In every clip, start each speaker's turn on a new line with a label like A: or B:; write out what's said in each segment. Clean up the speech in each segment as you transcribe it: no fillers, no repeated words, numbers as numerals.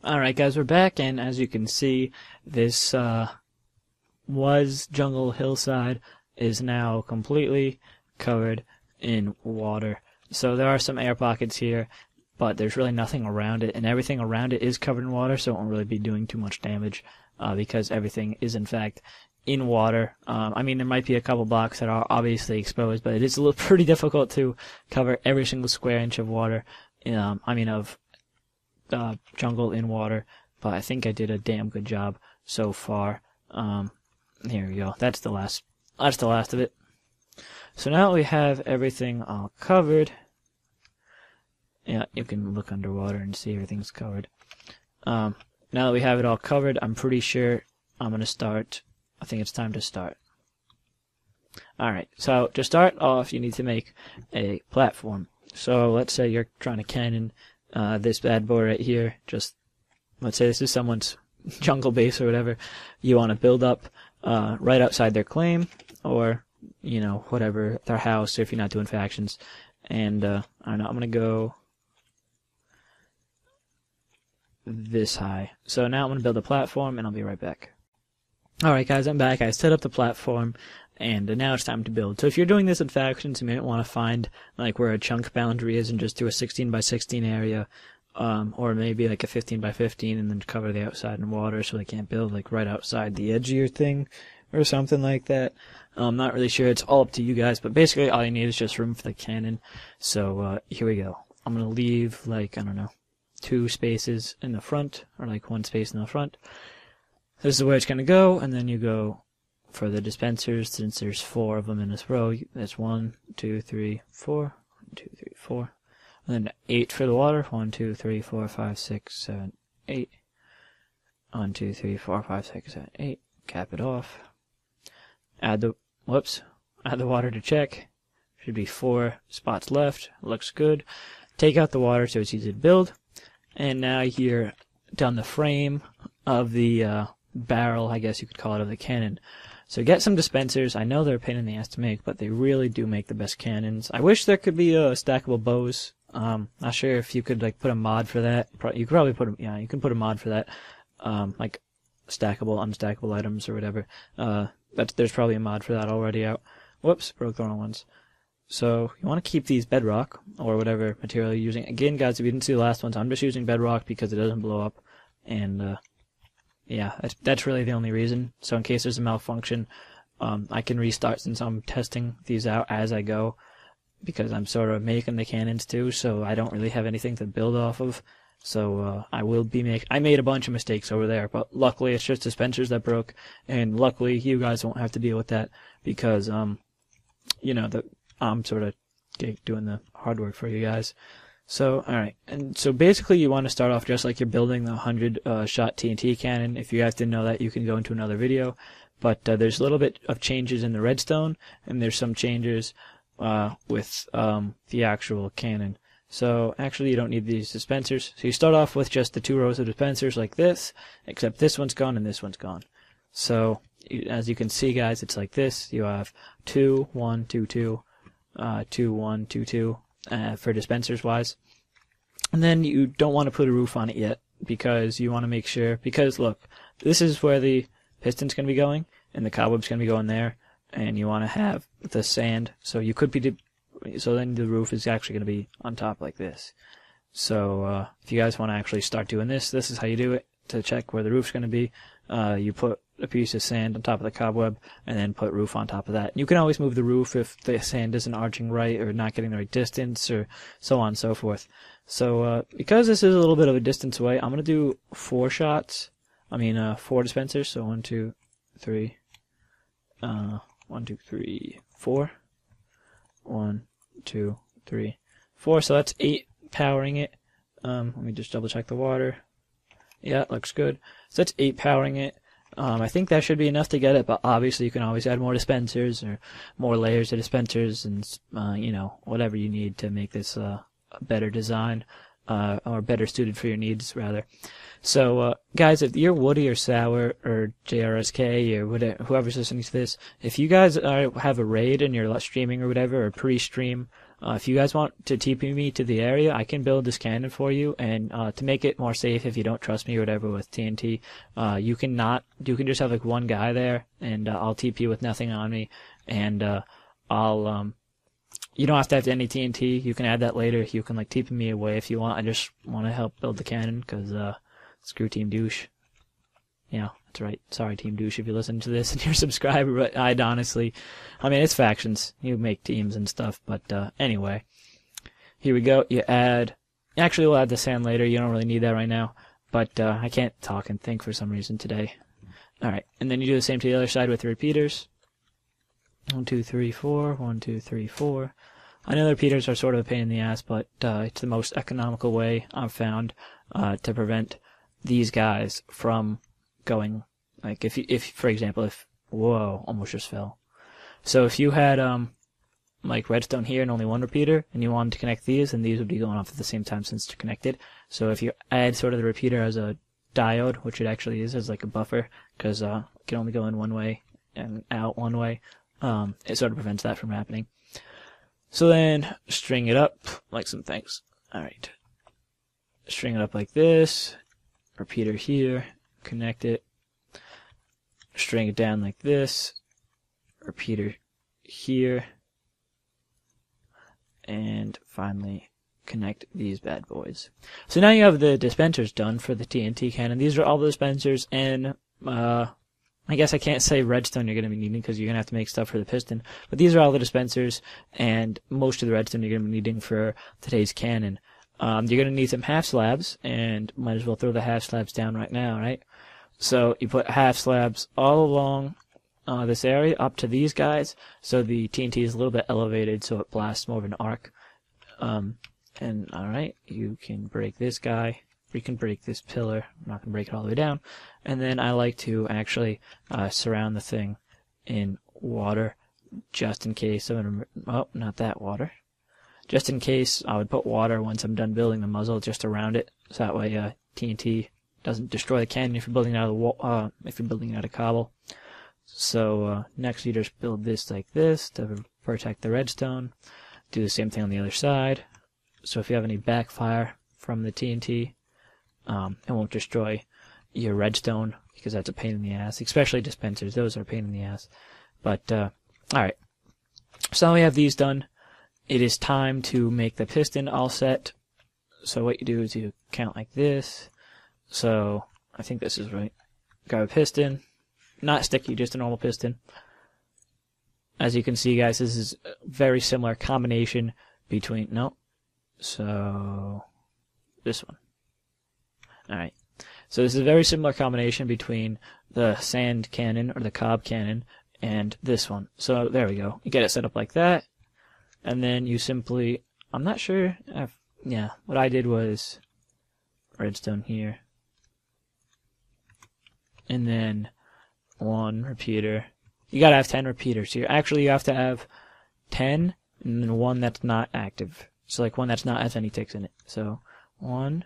A: Alright guys, we're back, and as you can see, this was jungle hillside is now completely covered in water. So there are some air pockets here, but there's really nothing around it, and everything around it is covered in water, so it won't really be doing too much damage because everything is in fact in water. I mean, there might be a couple blocks that are obviously exposed, but it is pretty difficult to cover every single square inch of water. Jungle in water, but I think I did a damn good job so far. Here we go. That's the last of it. So now we have everything all covered. Yeah, you can look underwater and see everything's covered. Now that we have it all covered, I'm pretty sure I'm gonna start. I think it's time to start. Alright, so to start off, you need to make a platform. So let's say you're trying to cannon this bad boy right here. Just let's say this is someone's jungle base or whatever. You want to build up right outside their claim, or whatever, their house, if you're not doing factions. And I don't know, I'm gonna go this high. So now I'm gonna build a platform, and I'll be right back. Alright guys, I'm back. I set up the platform, and now it's time to build. So if you're doing this in factions, you might want to find like where a chunk boundary is and just do a 16 by 16 area, or maybe like a 15 by 15 and then cover the outside in water so they can't build like right outside the edge of your thing or something like that. I'm not really sure. It's all up to you guys, but basically all you need is just room for the cannon. So here we go. I'm going to leave like, I don't know, 2 spaces in the front, or like 1 space in the front. This is where it's going to go, and then you go for the dispensers, since there's 4 of them in this row. That's 1, 2, 3, 4. 1, 2, 3, 4. And then 8 for the water. 1, 2, 3, 4, 5, 6, 7, 8. 1, 2, 3, 4, 5, 6, 7, 8. Cap it off. Add the water to check. Should be 4 spots left. Looks good. Take out the water so it's easy to build. And now you're done the frame of the barrel, I guess you could call it, of the cannon. So get some dispensers. I know they're a pain in the ass to make, but they really do make the best cannons. I wish there could be stackable bows. Not sure if you could like put a mod for that. You could probably put you can put a mod for that, like stackable, unstackable items or whatever. There's probably a mod for that already out. Whoops, broke the wrong ones. So you want to keep these bedrock or whatever material you're using. Again, guys, if you didn't see the last ones, I'm just using bedrock because it doesn't blow up, and yeah, that's really the only reason. So in case there's a malfunction, I can restart, since I'm testing these out as I go, because I'm sort of making the cannons too, so I don't really have anything to build off of. So I made a bunch of mistakes over there, but luckily it's just dispensers that broke, and luckily you guys won't have to deal with that, because I'm sort of doing the hard work for you guys. So, alright, and so basically you want to start off just like you're building the 100-shot TNT cannon. If you guys didn't know that, you can go into another video. But there's a little bit of changes in the redstone, and there's some changes with the actual cannon. So, actually you don't need these dispensers. So you start off with just the 2 rows of dispensers like this, except this one's gone and this one's gone. So, as you can see, guys, it's like this. You have 2, 1, 2, 2, 2, 1, 2, 2. For dispensers wise, and then you don't want to put a roof on it yet, because you want to make sure, because look, this is where the piston's going to be going and the cobweb's going to be going there, and you want to have the sand, so you could be so then the roof is actually going to be on top like this. So if you guys want to actually start doing this is how you do it. To check where the roof's going to be, you put a piece of sand on top of the cobweb and then put roof on top of that. You can always move the roof if the sand isn't arching right or not getting the right distance, or so on and so forth. So because this is a little bit of a distance away, I'm going to do 4 dispensers. So 1, 2, 3, 1, 2, 3, 4. 1, 2, 3, 4. So that's 8 powering it. Let me just double check the water. Yeah, it looks good. So that's 8 powering it. I think that should be enough to get it, but obviously you can always add more dispensers or more layers of dispensers, and whatever you need to make this a better design. or better suited for your needs, rather. So, guys, if you're Woody or Sour or JRSK or whatever, whoever's listening to this, if you guys have a raid and you're streaming or whatever, or pre-stream, if you guys want to TP me to the area, I can build this cannon for you. And to make it more safe, if you don't trust me or whatever with TNT, you can just have like one guy there, and I'll TP with nothing on me, and you don't have to have any TNT. You can add that later. You can like TP me away if you want. I just want to help build the cannon because screw Team Douche. Yeah, that's right. Sorry, Team Douche, if you listen to this and you're a subscriber, but I'd honestly, I mean, it's factions. You make teams and stuff, but anyway. Here we go. You add, actually we'll add the sand later. You don't really need that right now, but I can't talk and think for some reason today. Alright, and then you do the same to the other side with the repeaters. 1, 2, 3, 4. 1, 2, 3, 4. I know the repeaters are sort of a pain in the ass, but it's the most economical way I've found to prevent these guys from going, like, if for example, whoa, almost just fell. So if you had like redstone here and only one repeater, and you wanted to connect these, and these would be going off at the same time since they're connected. So if you add sort of the repeater as a diode, which it actually is as like a buffer, because it can only go in one way and out one way, it sort of prevents that from happening. So then string it up like some things. Alright. String it up like this. Repeater here. Connect it. String it down like this. Repeater here. And finally connect these bad boys. So now you have the dispensers done for the TNT cannon. These are all the dispensers, and I guess I can't say redstone you're going to be needing because you're going to have to make stuff for the piston. But these are all the dispensers and most of the redstone you're going to be needing for today's cannon. You're going to need some half slabs, and might as well throw the half slabs down right now, right? So you put half slabs all along this area up to these guys, so the TNT is a little bit elevated so it blasts more of an arc. And alright, you can break this guy. You can break this pillar. I'm not going to break it all the way down. And then I like to actually surround the thing in water just in case. Oh, not that water. Just in case, I would put water once I'm done building the muzzle just around it, so that way TNT doesn't destroy the cannon if you're building it out of if you're building it out of cobble. So next you just build this like this to protect the redstone. Do the same thing on the other side. So if you have any backfire from the TNT, it won't destroy your redstone, because that's a pain in the ass, especially dispensers. Those are a pain in the ass. But alright, so now we have these done. It is time to make the piston all set. So what you do is you count like this. So I think this is right. Grab a piston, not sticky, just a normal piston. As you can see, guys, this is a very similar combination between, no, so this one. Alright, so this is a very similar combination between the sand cannon or the cob cannon and this one. So there we go. You get it set up like that, and then you simply, I'm not sure, yeah, what I did was redstone here, and then one repeater. You gotta have 10 repeaters here. Actually, you have to have 10 and then one that's not active. So like one that's not has any ticks in it. So 1,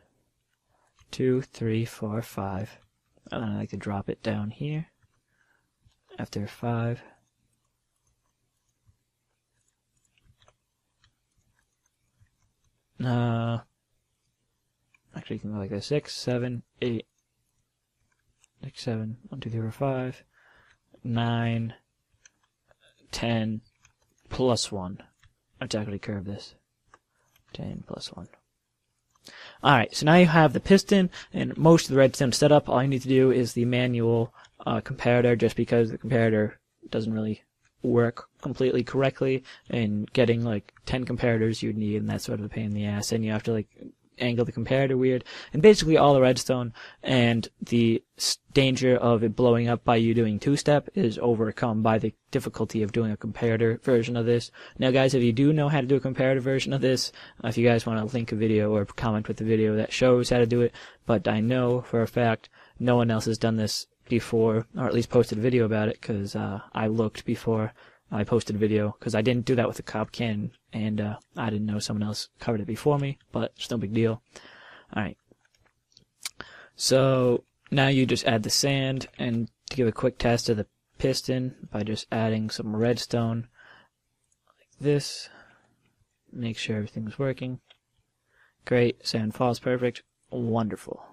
A: 2, 3, 4, 5. And then I like to drop it down here after 5. Actually, you can go like this: 6, 7, 8, 6, 7, 1, 2, 3, 4, 5, 9, 10, plus 1. Let's actually curve this. 10 plus 1. Alright, so now you have the piston and most of the redstone set up. All you need to do is the manual comparator, just because the comparator doesn't really work completely correctly, and getting like 10 comparators you'd need, and that's sort of a pain in the ass, and you have to like angle the comparator weird, and basically all the redstone and the danger of it blowing up by you doing two-step is overcome by the difficulty of doing a comparator version of this. Now guys, if you do know how to do a comparator version of this, if you guys want to link a video or comment with the video that shows how to do it, but I know for a fact no one else has done this before, or at least posted a video about it, because I looked before I posted a video, because I didn't do that with the cob cannon, and I didn't know someone else covered it before me, but it's no big deal. Alright. So now you just add the sand, and to give a quick test of the piston by just adding some redstone like this. Make sure everything's working. Great, sand falls perfect. Wonderful.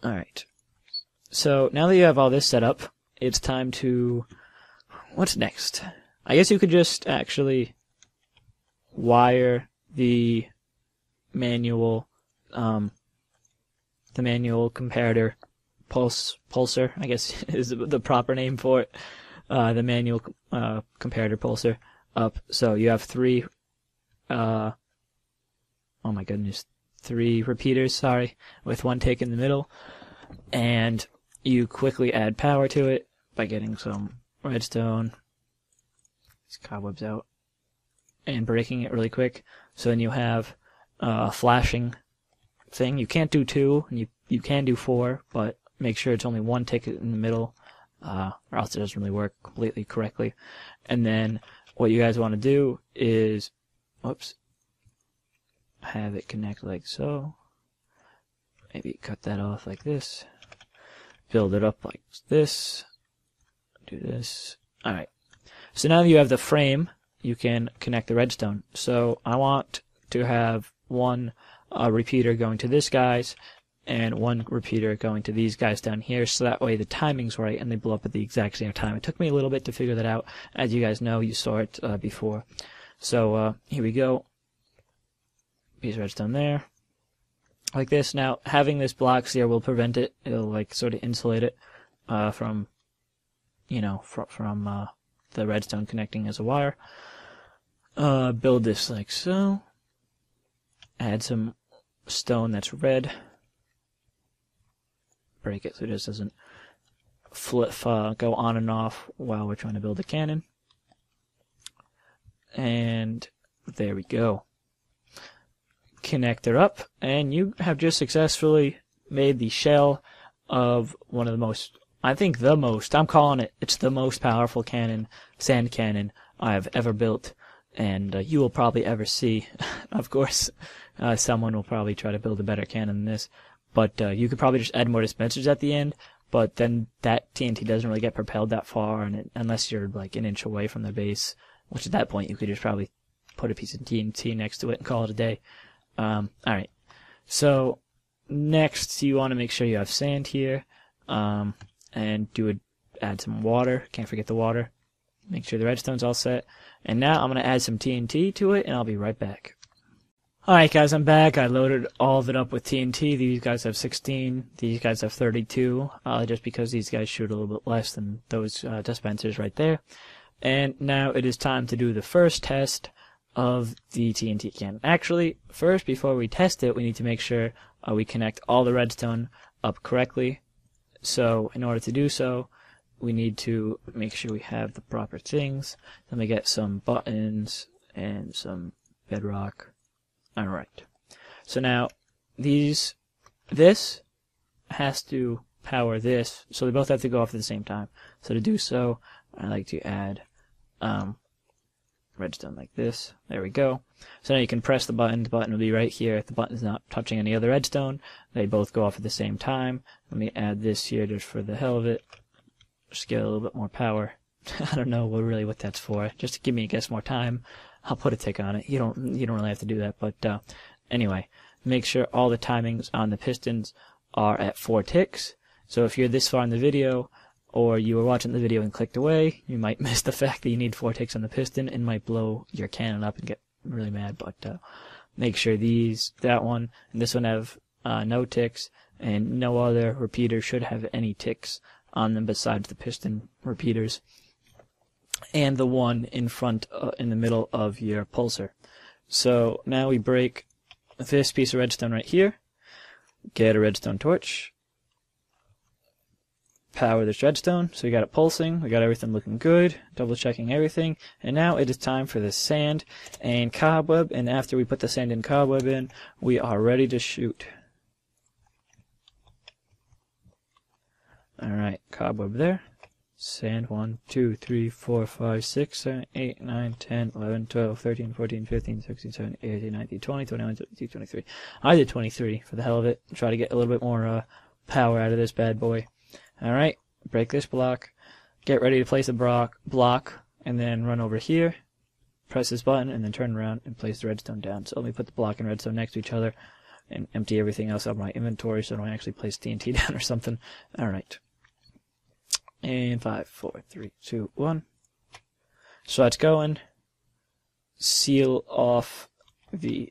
A: Alright. So now that you have all this set up, it's time to... What's next? I guess you could just actually wire the manual comparator pulsar, I guess is the proper name for it. The manual comparator pulsar up. So you have three oh my goodness, 3 repeaters, sorry, with 1 tick in the middle, and you quickly add power to it by getting some redstone, these cobwebs out, and breaking it really quick. So then you have a flashing thing. You can't do 2, and you can do 4, but make sure it's only 1 tick in the middle, or else it doesn't really work completely correctly. And then what you guys want to do is, whoops, have it connect like so. Maybe cut that off like this. Build it up like this. Do this. Alright. So now that you have the frame, you can connect the redstone. So I want to have one repeater going to this guy's and one repeater going to these guys down here, so that way the timing's right and they blow up at the exact same time. It took me a little bit to figure that out. As you guys know, you saw it before. So here we go. Piece of redstone there. Like this. Now, having this blocks here will prevent it. It'll like sort of insulate it from, you know, from the redstone connecting as a wire. Build this like so. Add some stone that's red. Break it so it just doesn't go on and off while we're trying to build a cannon. And there we go. Connector up, and you have just successfully made the shell of one of the most, I think the most, I'm calling it, it's the most powerful cannon, sand cannon I have ever built, and you will probably ever see. Of course, someone will probably try to build a better cannon than this, but you could probably just add more dispensers at the end, but then that TNT doesn't really get propelled that far, and unless you're like an inch away from the base, which at that point you could just probably put a piece of TNT next to it and call it a day. Alright, so next you want to make sure you have sand here, and add some water. Can't forget the water. Make sure the redstone's all set. And now I'm going to add some TNT to it, and I'll be right back. Alright guys, I'm back. I loaded all of it up with TNT. These guys have 16, these guys have 32, just because these guys shoot a little bit less than those dispensers right there. And now it is time to do the first test of the TNT cannon. Actually, first, before we test it, we need to make sure we connect all the redstone up correctly. So in order to do so, we need to make sure we have the proper things. Let me get some buttons and some bedrock. Alright. So now, this has to power this, so they both have to go off at the same time. So to do so, I like to add redstone like this. There we go. So now you can press the button. The button will be right here. If the button is not touching any other redstone, they both go off at the same time. Let me add this here just for the hell of it. Just get a little bit more power. I don't know really what that's for. Just to give me, I guess, more time. I'll put a tick on it. You don't really have to do that. But anyway, make sure all the timings on the pistons are at 4 ticks. So if you're this far in the video, or you were watching the video and clicked away, you might miss the fact that you need 4 ticks on the piston and might blow your cannon up and get really mad. But make sure that one and this one have no ticks, and no other repeater should have any ticks on them besides the piston repeaters, and the one in front, in the middle of your pulsar. So now we break this piece of redstone right here, get a redstone torch, power this redstone, so we got it pulsing, we got everything looking good, double checking everything, and now it is time for the sand and cobweb, and after we put the sand and cobweb in, we are ready to shoot. Alright, cobweb there, Sand 1, 2, 3, 4, 5, 6, 7, 8, 9, 10, 11, 12, 13, 14, 15, 16, 17, 18, 19, 20, 21, 22, 23. I did 23 for the hell of it. Try to get a little bit more power out of this bad boy. Alright, break this block. Get ready to place a block, and then run over here. Press this button, and then turn around and place the redstone down. So let me put the block and redstone next to each other, and empty everything else out of my inventory so I don't actually place TNT down or something. Alright. And 5, 4, 3, 2, 1. So that's going. Seal off the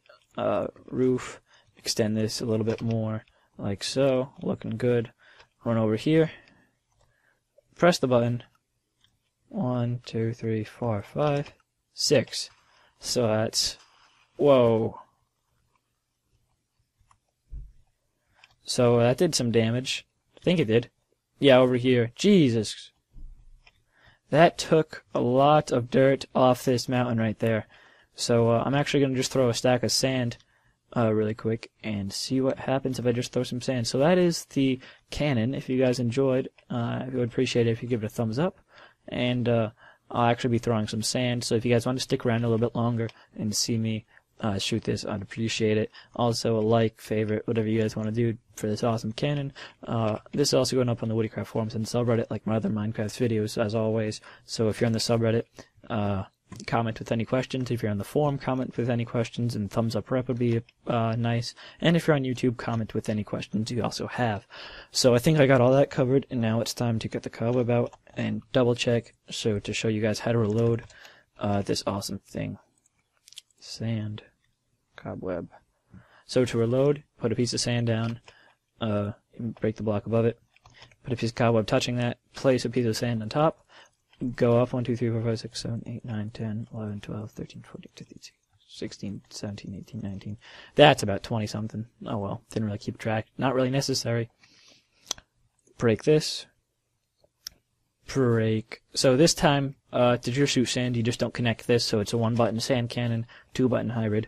A: roof. Extend this a little bit more, like so. Looking good. Run over here. Press the button. 1, 2, 3, 4, 5, 6. So that's... Whoa. So that did some damage. I think it did. Yeah, over here. Jesus. That took a lot of dirt off this mountain right there. So I'm actually going to just throw a stack of sand really quick and see what happens if I just throw some sand. So that is the cannon. If you guys enjoyed, I would appreciate it if you give it a thumbs up. And I'll actually be throwing some sand. So if you guys want to stick around a little bit longer and see me shoot this, I'd appreciate it. Also a like, favorite, whatever you guys want to do for this awesome cannon. This is also going up on the Woodycraft forums and subreddit like my other Minecraft videos as always. So if you're on the subreddit, comment with any questions. If you're on the forum, comment with any questions, and thumbs up rep would be nice. And if you're on YouTube, comment with any questions you also have. So I think I got all that covered, and now it's time to get the cobweb out and double check so to show you guys how to reload this awesome thing. Sand. Cobweb. So to reload, put a piece of sand down, break the block above it, put a piece of cobweb touching that, place a piece of sand on top, go up 1, 2, 3, 4, 5, 6, 7, 8, 9, 10, 11, 12, 13, 14, 15, 16, 17, 18, 19. That's about 20 something. Oh well, didn't really keep track. Not really necessary. Break this. Break. So this time, to just shoot sand, you just don't connect this, so it's a 1-button sand cannon, 2-button hybrid.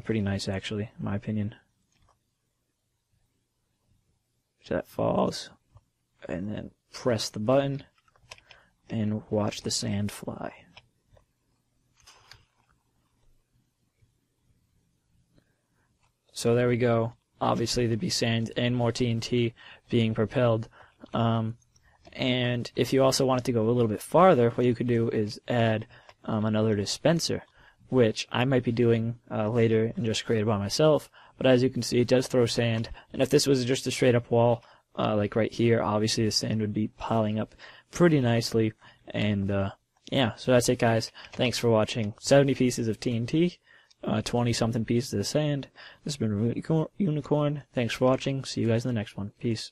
A: Pretty nice, actually, in my opinion. So that falls, and then press the button, and watch the sand fly. So there we go. Obviously, there'd be sand and more TNT being propelled. And if you also wanted to go a little bit farther, what you could do is add another dispenser, which I might be doing later and just created by myself. But as you can see, it does throw sand. And if this was just a straight up wall, like right here, obviously the sand would be piling up pretty nicely. And yeah, so that's it, guys. Thanks for watching. 70 pieces of TNT, 20 something pieces of sand. This has been Unicorn. Thanks for watching. See you guys in the next one. Peace.